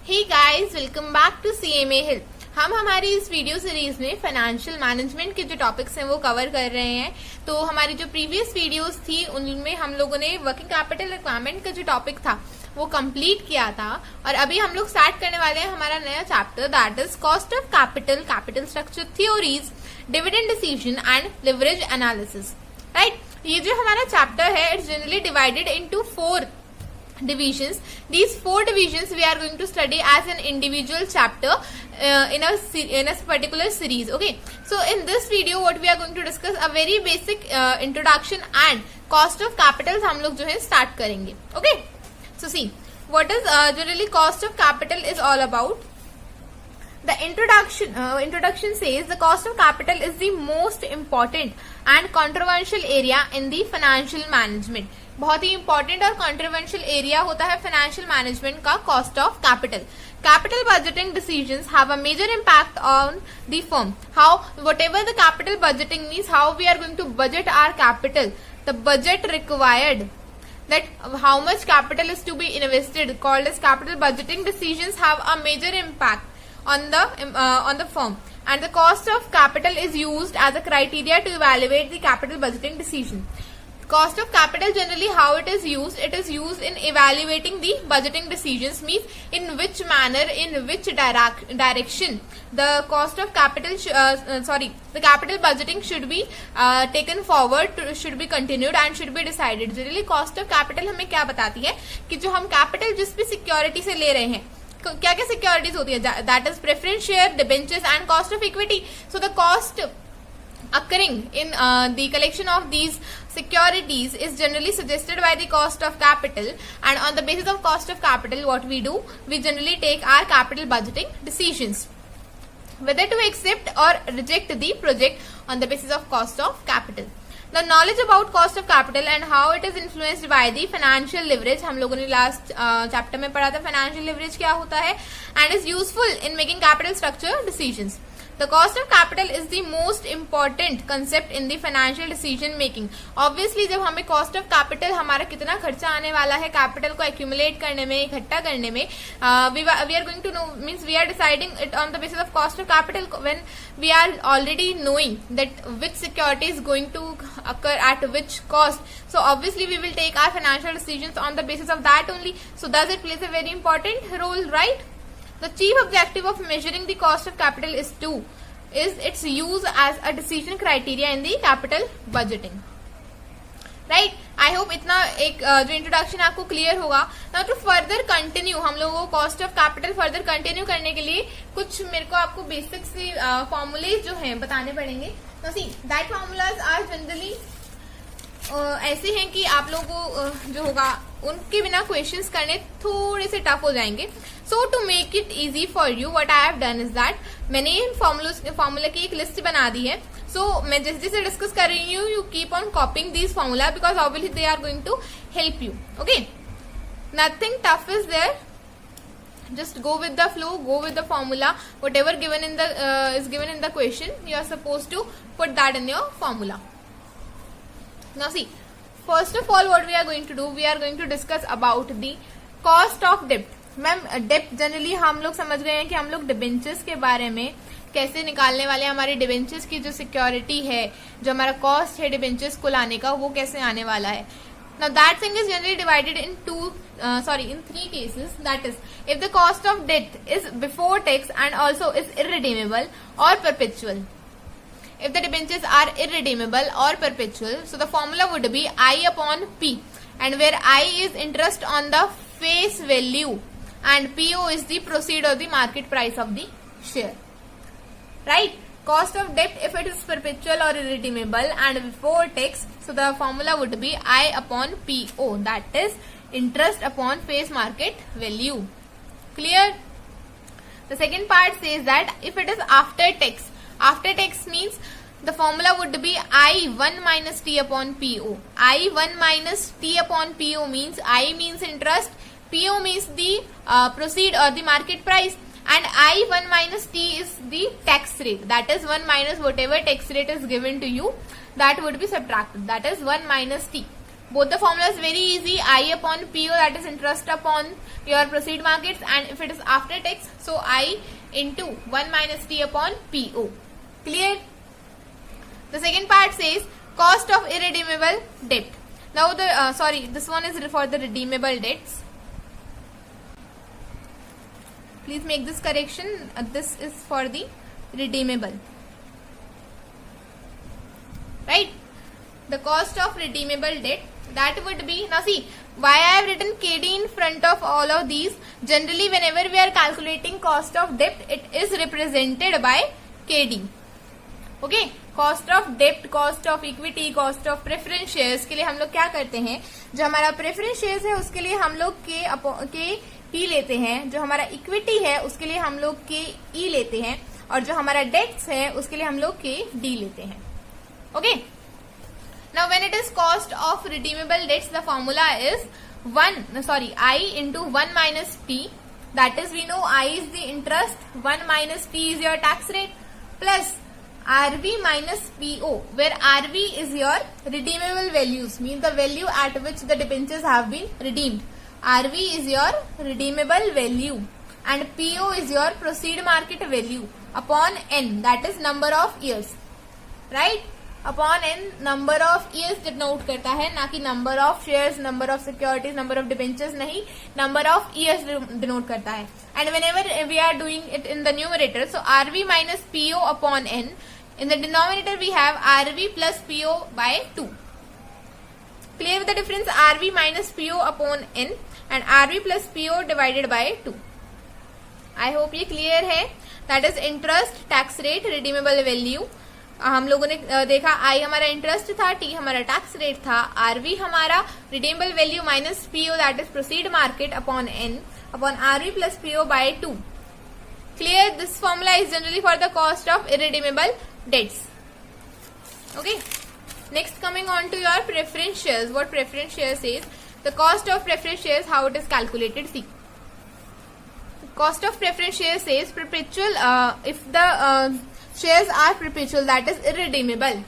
Hey guys, welcome back to CMA hill. हम हमारी इस वीडियो सीरीज में फाइनेंशियल मैनेजमेंट के जो टॉपिक्स हैं वो कवर कर रहे हैं। तो हमारी जो प्रीवियस वीडियोस थी उनमें हम लोगों ने वर्किंग कैपिटल रिक्वायरमेंट का जो टॉपिक था वो कंप्लीट किया था और अभी हम लोग स्टार्ट करने वाले हैं हमारा नया chapter, that is cost of capital, capital structure theories, dividend decision and leverage analysis. Right, ये जो हमारा चैप्टर है it's generally divided into 4 divisions. These 4 divisions we are going to study as an individual chapter in a particular series. Okay, so in this video what we are going to discuss a very basic introduction and cost of capital हम लोग जो है start करेंगे. Okay, so see what is generally cost of capital is all about. The introduction says the cost of capital is the most important and controversial area in the financial management. बहुत ही important और controversial area होता है financial management का cost of capital. Capital budgeting decisions have a major impact on the firm. How whatever the capital budgeting means how we are going to budget our capital, the budget required, that how much capital is to be invested, called as capital budgeting decisions have a major impact on the firm, and the cost of capital is used as a criteria to evaluate the capital budgeting decision. Cost of capital generally how it is used in evaluating the budgeting decisions, means in which manner, in which direction the cost of capital the capital budgeting should be taken forward, should be continued and should be decided. Generally cost of capital हमें क्या बताती है कि जो हम capital जिस भी security से ले रहे हैं, क्या क्या सिक्योरिटीज होती है, that is preference share, debentures and cost of equity. So the cost occurring in the collection of these securities is generally suggested by the cost of capital, and on the basis of cost of capital what we do, we generally take our capital budgeting decisions whether to accept or reject the project on the basis of cost of capital. The knowledge about cost of capital and how it is influenced by the financial leverage, हम लोगों ने last chapter में पढ़ा था financial leverage क्या होता है, and is useful in making capital structure decisions. The cost of capital is the most important concept in the financial decision making. Obviously जब हमें cost of capital हमारा कितना खर्चा आने वाला है कैपिटल को accumulate करने में, इकट्ठा करने में, we are going to know, means we are deciding it on the basis of cost of capital when we are already knowing that which security is going to occur at which cost. So obviously we will take our financial decisions on the basis of that only. So does it plays a very important role, right? The chief objective of measuring the cost of capital is its use as a decision criteria in the capital budgeting. Right? I hope इतना एक जो introduction आपको clear होगा. Now to further continue, हम लोगों को cost of capital further continue करने के लिए कुछ मेरे को आपको बेसिक से फॉर्मूले जो हैं बताने पड़ेंगे. Now see, that formulas are generally ऐसे हैं कि आप लोगों को जो होगा उनके बिना क्वेश्चंस करने थोड़े से टफ हो जाएंगे. So to make it easy for you what I have done is that मैंने इन फॉर्मूला की एक लिस्ट बना दी है. सो मैं जैसे जैसे डिस्कस कर रही हूँ you keep on coping this formula because obviously they are going to help you. Okay, nothing tough is there, just go with the flow, go with the formula, whatever given in the is given in the question, you are supposed to put that in your formula. Now see, first of all what we are going to do, we are going to discuss about the cost of debt. Ma'am डेप्ट generally हम लोग समझ गए हैं कि हम लोग debentures के बारे में कैसे निकालने वाले हैं, हमारे डिबेंचर्स की जो सिक्योरिटी है, जो हमारा कॉस्ट है डिबेंचर्स को लाने का, वो कैसे आने वाला है. Now that thing is generally divided in in 3 cases. That is, if the cost of debt is before tax and also is irredeemable or perpetual. If the debentures are irredeemable or perpetual, so the formula would be I upon P, and where I is interest on the face value and PO is the proceed or the market price of the share. Right? Cost of debt if it is perpetual or irredeemable and before tax, so the formula would be I upon PO, that is interest upon face market value. Clear? The second part says that if it is after tax, after tax means the formula would be I1 minus T upon PO. I1 minus T upon PO means I means interest, PO means the proceed or the market price, and I1 minus T is the tax rate. That is 1 minus whatever tax rate is given to you, that would be subtracted. That is 1 minus T. both the formula is very easy. I upon PO, that is interest upon your proceed markets, and if it is after tax, so I into 1 minus T upon PO. Clear? The second part says cost of irredeemable debt. Now this one is for the redeemable debts. Please make this correction. This is for the redeemable. Right? The cost of redeemable debt, that would be, now see, why I have written KD in front of all of these. Generally, whenever we are calculating cost of debt, it is represented by KD. Okay, cost of डेप्ट, cost of equity, cost of preference shares के लिए हम लोग क्या करते हैं, जो हमारा प्रेफरेंस शेयर्स है उसके लिए हम लोग के पी लेते हैं, जो हमारा इक्विटी है उसके लिए हम लोग के ई लेते हैं, और जो हमारा डेट्स है उसके लिए हम लोग के डी लेते हैं. Okay, now when it is cost of redeemable debts, the formula is I into 1 minus T, that is we know I is the interest, 1 minus T is your tax rate, plus RV minus PO, where RV is your redeemable values, means the value at which the debentures have been redeemed. RV is your redeemable value and PO is your proceed market value upon N, that is number of years, right? Upon N number of years denote करता है, ना कि number of shares, number of securities, number of debentures नहीं, number of years denote करता है. And whenever we are doing it in the numerator, so RV minus PO upon N, in the denominator we have RV plus PO by 2. Clear with the difference? RV minus PO upon N and RV plus PO divided by 2. I hope ये clear है. That is interest, tax rate, redeemable value. हम लोगों ने देखा I हमारा interest था, T हमारा tax rate था, RV हमारा redeemable value minus PO that is proceed market upon N upon RV plus PO by 2. Clear? This formula is generally for the cost of irredeemable debts. Okay, next coming on to your preference shares. What preference shares is, the cost of preference shares, how it is calculated. See, cost of preference shares says perpetual, if the shares are perpetual, that is irredeemable.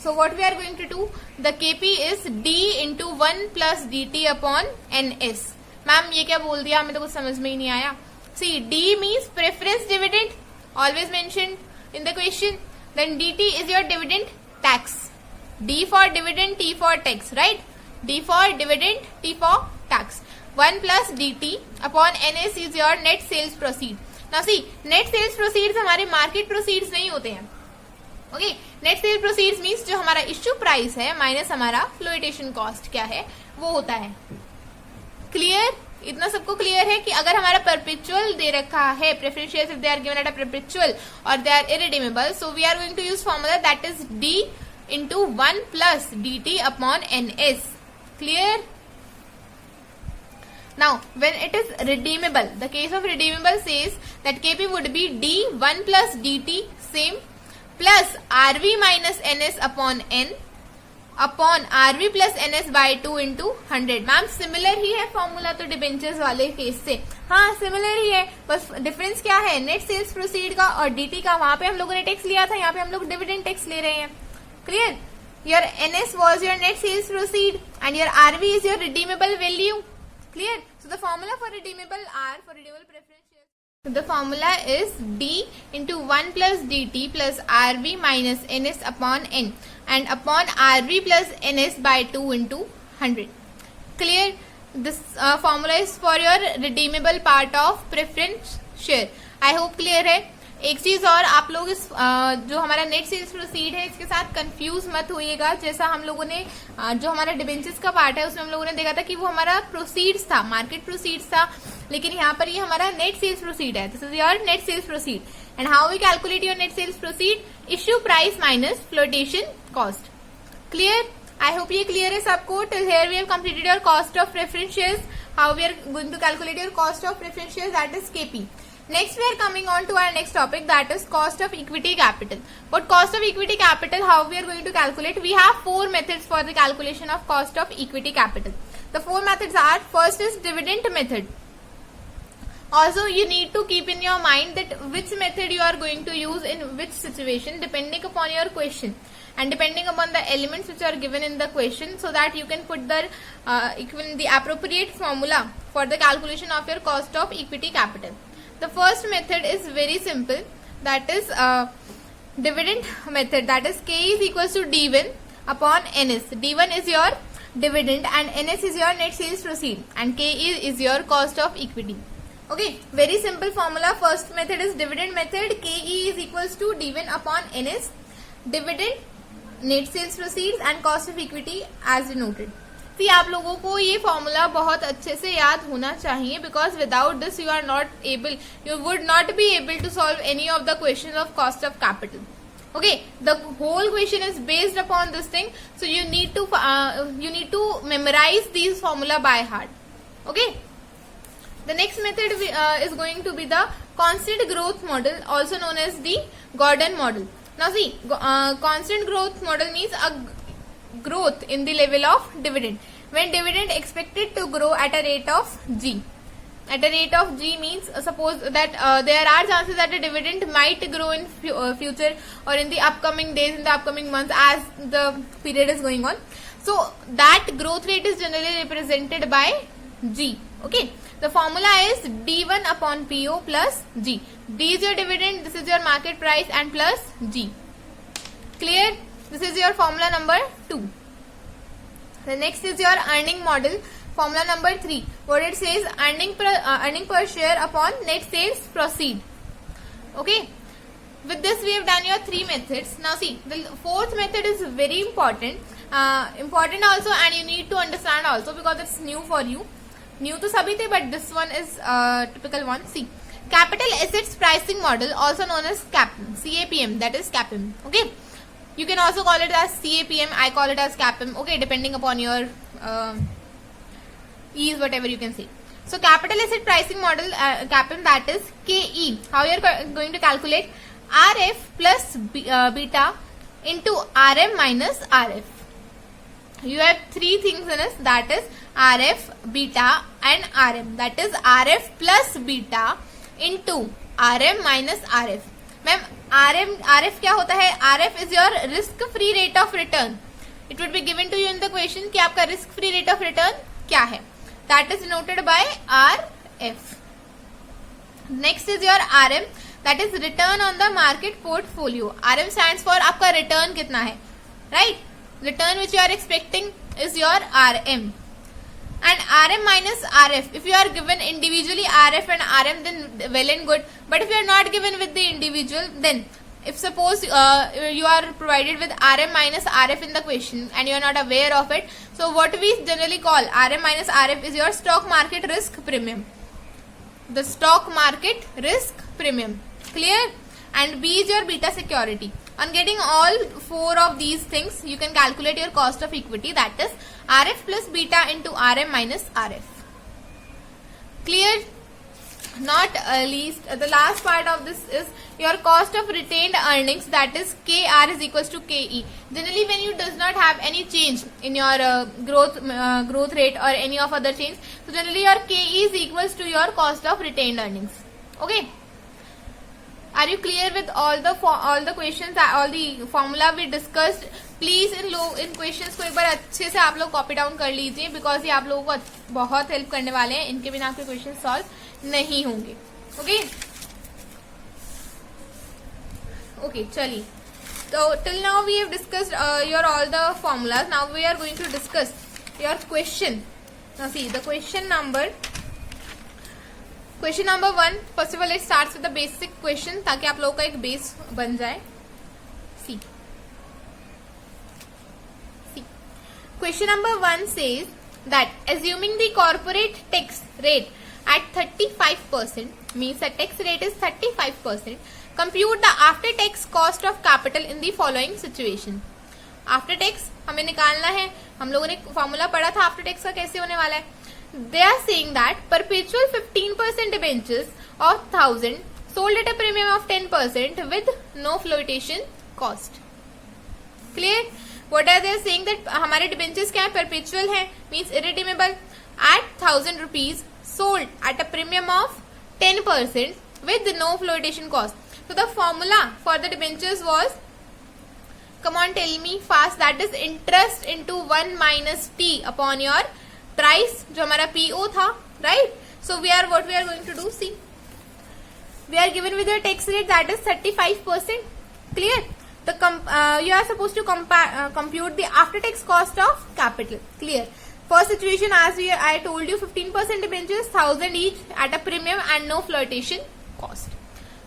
So what we are going to do, the KP is D into 1 plus DT upon NS. Ma'am ये क्या बोल दिया, हमें तो कुछ समझ में ही नहीं आया. See, D means preference dividend, always mentioned in the question. Then DT is your dividend tax. D for dividend, T for tax, right? D for dividend, T for tax. 1 plus DT upon NS is your net sales proceed. Now see, net sales proceeds हमारे market proceeds नहीं होते हैं. Okay, net sales proceeds means जो हमारा issue price है minus हमारा flotation cost क्या है वो होता है. क्लियर? इतना सबको क्लियर है कि अगर हमारा परपेचुअल दे रखा है preference shares, if they are given at a perpetual or they are irredeemable, so we are going to use formula that is D into 1 plus DT upon NS. Clear? Now, when it is redeemable, the case of redeemable says that KP would be D 1 plus DT same plus RV minus NS upon N upon RV plus NS by 2 into 100. Ma'am similar ही है formula तो debentures वाले case से. हाँ similar ही है, बस difference क्या है, net sales proceed का और DT का. वहां पे हम लोगों ने टैक्स लिया था, यहाँ पे हम लोग डिविडेंड टैक्स ले रहे हैं. Clear? Your NS was your net sales proceed and your RV is your redeemable value. Clear? So the formula for redeemable are, for redeemable preference shares, so the formula is D into 1 plus DT plus RV minus NS upon N and upon RV plus NS by 2 into 100. Clear? This formula is for your redeemable part of preference share. I hope clear है. एक चीज और, आप लोग इस जो हमारा net sales proceed है इसके साथ कंफ्यूज मत होइएगा. जैसा हम लोगों ने जो हमारा डिबेंचर्स का पार्ट है उसमें हम लोगों ने देखा था कि वो हमारा प्रोसीड्स था, मार्केट प्रोसीड्स था, लेकिन यहाँ पर ये हमारा नेट सेल्स प्रोसीड है. This is your net sales proceed. And how we calculate your net sales proceed, issue price minus flotation cost. Clear? I hope ये क्लियर है सबको. Till here we have completed your cost of preference shares. How we are going to calculate your cost of preference shares, that is KP. Next we are coming on to our next topic, that is cost of equity capital. What cost of equity capital, how we are going to calculate? We have 4 methods for the calculation of cost of equity capital. The 4 methods are, first is dividend method. Also you need to keep in your mind that which method you are going to use in which situation depending upon your question. and depending upon the elements which are given in the question, so that you can put the appropriate formula for the calculation of your cost of equity capital. The first method is very simple, that is dividend method, that is K is equals to D1 upon NS. D1 is your dividend and NS is your net sales proceed, and K is your cost of equity. Okay, very simple formula. First method is dividend method. KE is equals to D1 upon NS, dividend, net sales proceeds and cost of equity as denoted. See, आप लोगों को ये formula बहुत अच्छे से याद होना चाहिए, because without this you would not be able to solve any of the questions of cost of capital. Okay, the whole question is based upon this thing, so you need to memorize these formula by heart. Okay, the next method is going to be the constant growth model, also known as the Gordon model. Now see, constant growth model means a growth in the level of dividend, when dividend expected to grow at a rate of G. At a rate of G means suppose that there are chances that the dividend might grow in future or in the upcoming days, in the upcoming months as the period is going on. So that growth rate is generally represented by G. Okay, the formula is D1 upon PO plus G. D is your dividend, this is your market price, and plus G. Clear? This is your formula number 2. The next is your earning model, formula number 3. What it says, earning per share upon net sales proceed. Okay, with this we have done your 3 methods. Now see, the fourth method is very important also, and you need to understand also, because it's new for you. New to sabhi the, but this one is typical one. See, capital assets pricing model, also known as CAPM, that is CAPM. Okay, you can also call it as CAPM, I call it as CAPM. Okay, depending upon your ease, whatever you can say. So capital asset pricing model, CAPM, that is KE. How you are going to calculate? RF plus beta into RM minus RF. You have 3 things in this, that is RF, beta and RM. That is RF plus beta into RM minus RF. Ma'am RF क्या होता है? RF is your risk free rate of return. It would be given to you in the question कि आपका risk free rate of return क्या है? That is denoted by RF. Next is your RM, that is return on the market portfolio. RM stands for आपका return कितना है, right? Return which you are expecting is your RM. And RM minus RF, if you are given individually RF and RM, then well and good. But if you are not given with the individual, then if suppose you are provided with RM minus RF in the question and you are not aware of it, so what we generally call RM minus RF is your stock market risk premium. The stock market risk premium. Clear? And B is your beta security. On getting all 4 of these things, you can calculate your cost of equity, that is RF plus beta into RM minus RF. Clear? Not least, the last part of this is your cost of retained earnings, that is KR is equals to KE. Generally, when you does not have any change in your growth rate or any of other change, so generally your KE is equals to your cost of retained earnings. Okay. Are you clear with all the questions, all the formula we discussed? Please in questions को एक बार अच्छे से आप लोग copy down कर लीजिए, because ये आप लोगों को बहुत हेल्प करने वाले हैं. इनके बिना आपके क्वेश्चन सॉल्व नहीं होंगे. ओके चलिए. तो till now we have discussed your all the formulas. Now we are going to discuss your question. Now see the question number 1. First of all it starts with the basic question, ताकि आप लोगों का एक base बन जाए. सी question number 1 says that assuming the corporate tax rate at 35%, means the tax rate is 35%, compute the after tax cost of capital in the following situation. After tax हमें निकालना है. हम लोगों ने फॉर्मूला पढ़ा था आफ्टर टैक्स का कैसे होने वाला है. They are saying that perpetual 15% debentures of 1000 sold at a premium of 10% with no flotation cost. Clear? What are they saying that हमारे डिबेंचर्स क्या है? परपेचुअल है, means irredeemable, at 1000 rupees sold at a premium of 10% with no flotation cost. So the formula for the debentures was come on, tell me fast. That is interest into 1 minus t upon your price, जो हमारा PO था, right? So what we are going to do, see, we are given with a tax rate that is 35%. Clear? You are supposed to compute the after tax cost of capital. Clear? First situation, as I told you, 15% debentures, 1000 each at a premium and no flotation cost.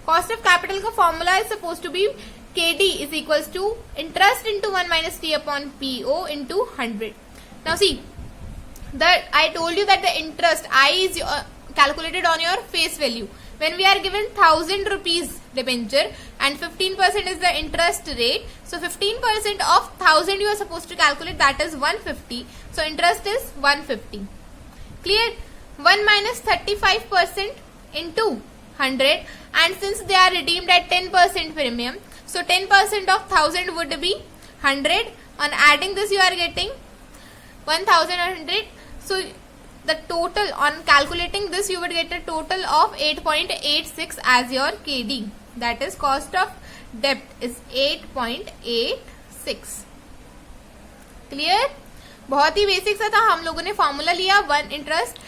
Cost of capital का formula is supposed to be KD is equals to interest into 1 minus T upon PO into 100. Now see, I told you that the interest I is calculated on your face value. When we are given 1000 rupees debenture and 15% is the interest rate, so 15% of 1000 you are supposed to calculate, that is 150. So interest is 150. Clear? 1 minus 35% into 100, and since they are redeemed at 10% premium, so 10% of 1000 would be 100. On adding this, you are getting 1100. So the total, on calculating this, you would get a total of 8.86 as your KD. That is cost of debt is 8.86. Clear? बहुत ही basic सा था. हम लोगों ने formula लिया, 1 interest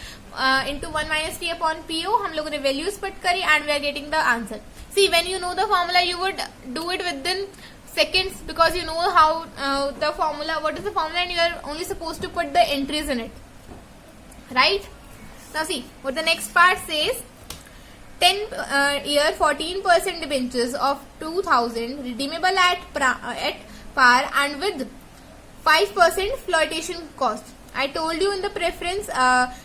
into 1 minus T upon PO. हम लोगों ने वैल्यूज पुट करी and we are getting the answer. See, when you know the formula, you would do it within seconds because you know how the formula, what is the formula, and you are only supposed to put the entries in it. Right? Now see what the next part says. 10 year 14% debentures of 2000 redeemable at par and with 5% flotation cost. I told you in the preference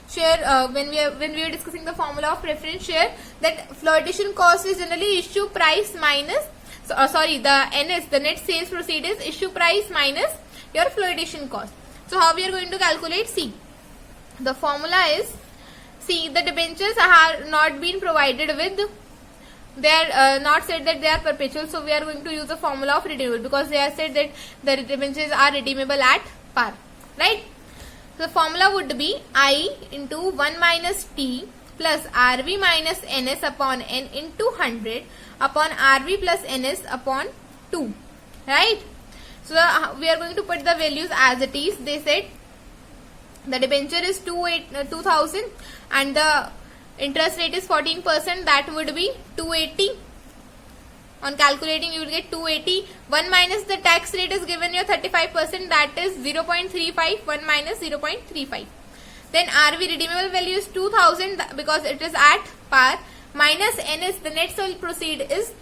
share when we were discussing the formula of preference share that flotation cost is generally issue price minus the NS, the net sales proceeds is issue price minus your flotation cost. So how we are going to calculate? See, the formula is, see, the debentures are not been provided with, they are not said that they are perpetual, so we are going to use the formula of redeemable because they are said that the debentures are redeemable at par, right? So the formula would be I into 1 minus T plus RV minus NS upon N into 100 upon RV plus NS upon 2, right? So we are going to put the values as it is. They said the debenture is 2000 and the interest rate is 14%, that would be 280. On calculating, you will get 280. 1 minus the tax rate is given your 35%, that is 0.35. 1 minus 0.35. Then RV redeemable value is 2000 because it is at par, minus NS, the net sale proceed, is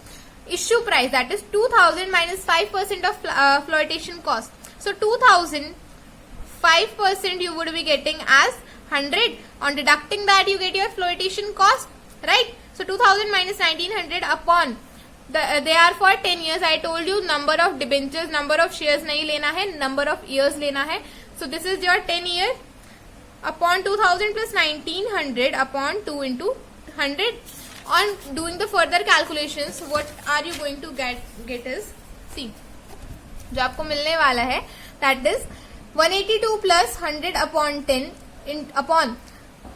issue price, that is 2000 minus 5% of flotation cost. So 2000, 5% you would be getting as 100. On deducting that, you get your flotation cost, right? So 2000 minus 1900 upon they are for 10 years. I told you number of debentures, number of shares नहीं लेना है, number of years लेना है. So this is your 10 year upon 2000 plus 1900 upon 2 into 100. On doing the further calculations, what are you going to get is, see, जो आपको मिलने वाला है, that is 182 plus 100 upon 10 upon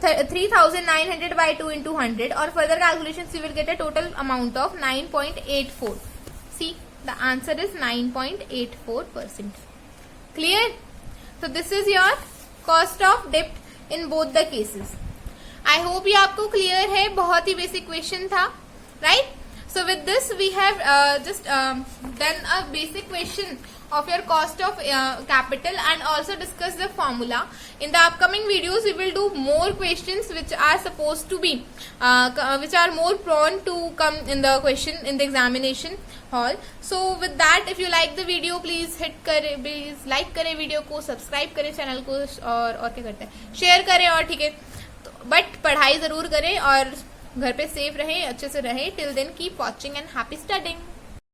3900 by 2 into 100. Or further calculations, you will get a total amount of 9.84. See, the answer is 9.84%. Clear? So this is your cost of debt in both the cases. I hope ये आपको clear है. बहुत ही basic question था, right? So with this we have just done a basic question of your cost of capital and also discuss the formula. In the upcoming videos, we will do more questions which are supposed to be, which are more prone to come in the question in the examination hall. So with that, if you like the video, please hit करे, please like करे video को, subscribe करें channel को और क्या करते हैं, share करें, और ठीक है, बट पढ़ाई जरूर करें और घर पे सेफ रहें, अच्छे से रहें. Till then keep watching and happy studying.